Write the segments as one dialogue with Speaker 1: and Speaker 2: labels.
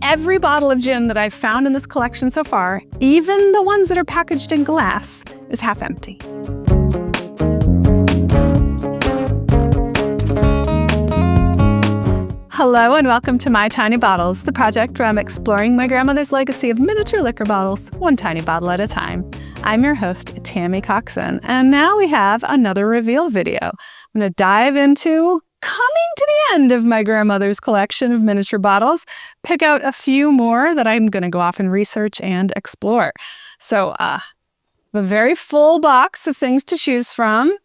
Speaker 1: Every bottle of gin that I've found in this collection so far, even the ones that are packaged in glass, is half empty. Hello and welcome to My Tiny Bottles, the project where I'm exploring my grandmother's legacy of miniature liquor bottles, one tiny bottle at a time. I'm your host, Tammy Coxon, and now we have another reveal video. I'm going to dive into coming to the end of my grandmother's collection of miniature bottles, pick out a few more that I'm going to go off and research and explore. So, a very full box of things to choose from,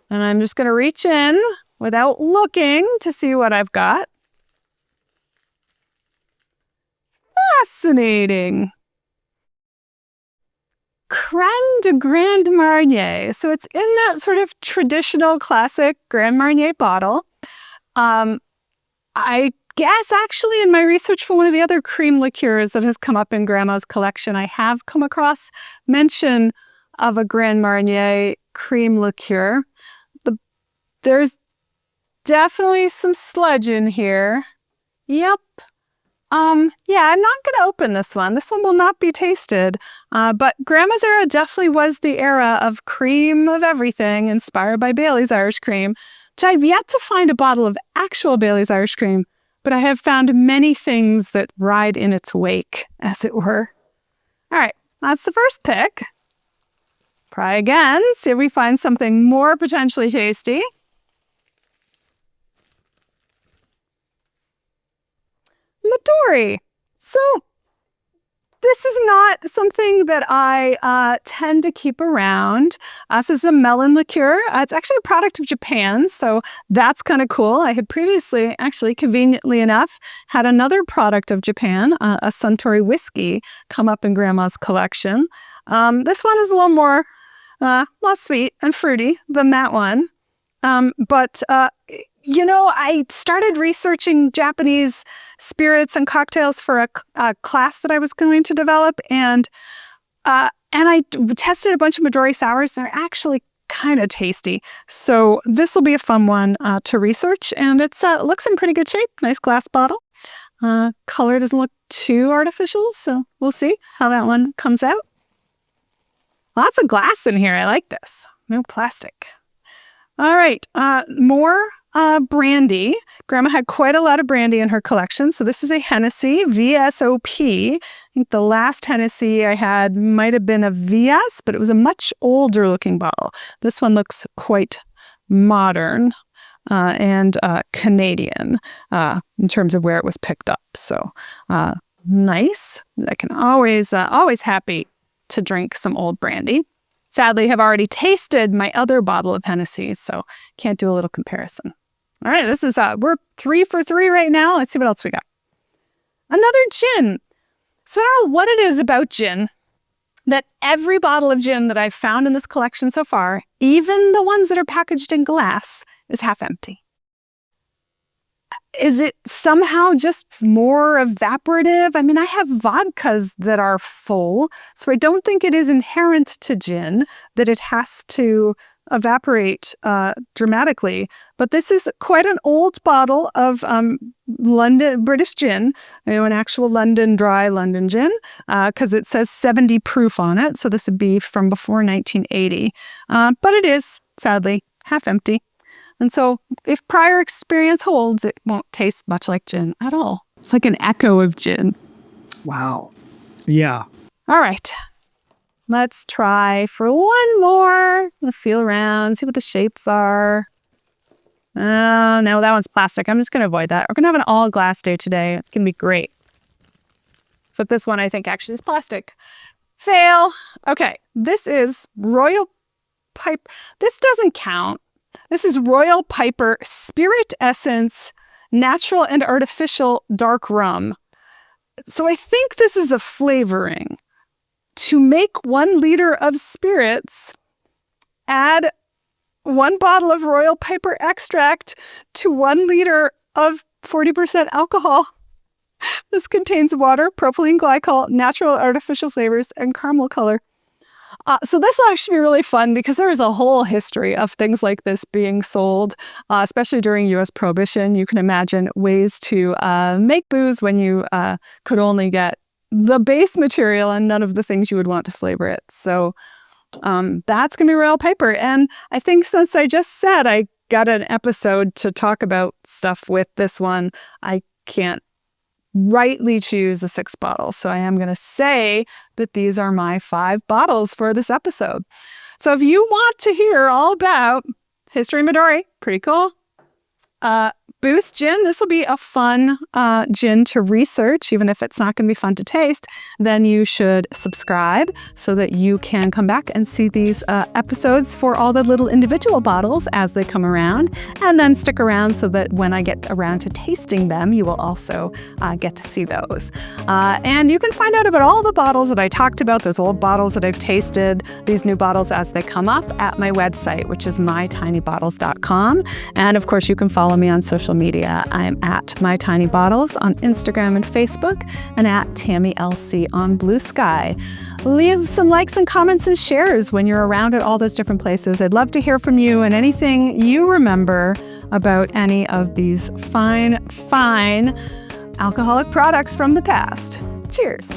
Speaker 1: and I'm just going to reach in without looking to see what I've got. Fascinating. Crème de Grand Marnier. So it's in that sort of traditional classic Grand Marnier bottle. I guess actually in my research for one of the other cream liqueurs that has come up in Grandma's collection, I have come across mention of a Grand Marnier cream liqueur. There's definitely some sludge in here. Yep. Yeah, I'm not going to open this one. This one will not be tasted. But Grandma's era definitely was the era of cream of everything, inspired by Bailey's Irish Cream, which I've yet to find a bottle of actual Bailey's Irish Cream, but I have found many things that ride in its wake, as it were. All right, that's the first pick. Let's try again, see if we find something more potentially tasty. Midori. So this is not something that I tend to keep around. This is a melon liqueur. It's actually a product of Japan, so that's kind of cool. I had previously, actually conveniently enough, had another product of Japan, a Suntory whiskey, come up in Grandma's collection. This one is a little more less sweet and fruity than that one. You know, I started researching Japanese spirits and cocktails for a class that I was going to develop, and I tested a bunch of Midori sours. They're actually kind of tasty. So this will be a fun one to research, and it looks in pretty good shape. Nice glass bottle. Color doesn't look too artificial, so we'll see how that one comes out. Lots of glass in here. I like this. No plastic. All right, more brandy. Grandma had quite a lot of brandy in her collection. So this is a Hennessy VSOP. I think the last Hennessy I had might have been a VS, but it was a much older looking bottle. This one looks quite modern and Canadian in terms of where it was picked up. So nice. I can always happy to drink some old brandy. Sadly, have already tasted my other bottle of Hennessy, so can't do a little comparison. All right, this is, we're 3 for 3 right now. Let's see what else we got. Another gin. So I don't know what it is about gin that every bottle of gin that I've found in this collection so far, even the ones that are packaged in glass, is half empty. Is it somehow just more evaporative? I mean, I have vodkas that are full, so I don't think it is inherent to gin that it has to evaporate dramatically. But this is quite an old bottle of London British gin, an actual London dry London gin, because it says 70 proof on it. So this would be from before 1980. But it is, sadly, half empty. And so if prior experience holds, it won't taste much like gin at all. It's like an echo of gin.
Speaker 2: Wow. Yeah.
Speaker 1: All right. Let's try for one more. Let's feel around, see what the shapes are. Oh, no, that one's plastic. I'm just going to avoid that. We're going to have an all glass day today. It's going to be great. So this one I think actually is plastic. Fail. Okay. This is Royal Piper. This doesn't count. This is Royal Piper Spirit Essence Natural and Artificial Dark Rum. So I think this is a flavoring. To make 1 liter of spirits, add 1 bottle of Royal Piper extract to 1 liter of 40% alcohol. This contains water, propylene glycol, natural artificial flavors, and caramel color. So this will actually be really fun because there is a whole history of things like this being sold, especially during U.S. Prohibition. You can imagine ways to make booze when you could only get the base material and none of the things you would want to flavor it. So that's going to be Royal Piper. And I think since I just said I got an episode to talk about stuff with this one, I can't rightly choose a 6 bottle. So I am going to say that these are my 5 bottles for this episode. So if you want to hear all about History Midori, pretty cool. Boost Gin, this will be a fun gin to research, even if it's not going to be fun to taste. Then you should subscribe so that you can come back and see these episodes for all the little individual bottles as they come around. And then stick around so that when I get around to tasting them, you will also get to see those. And you can find out about all the bottles that I talked about, those old bottles that I've tasted, these new bottles as they come up at my website, which is mytinybottles.com. And of course, you can follow me on social media. I'm at mytinybottles on Instagram and Facebook, and at TammyLC on Blue Sky. Leave some likes and comments and shares when you're around at all those different places. I'd love to hear from you and anything you remember about any of these fine alcoholic products from the past. Cheers.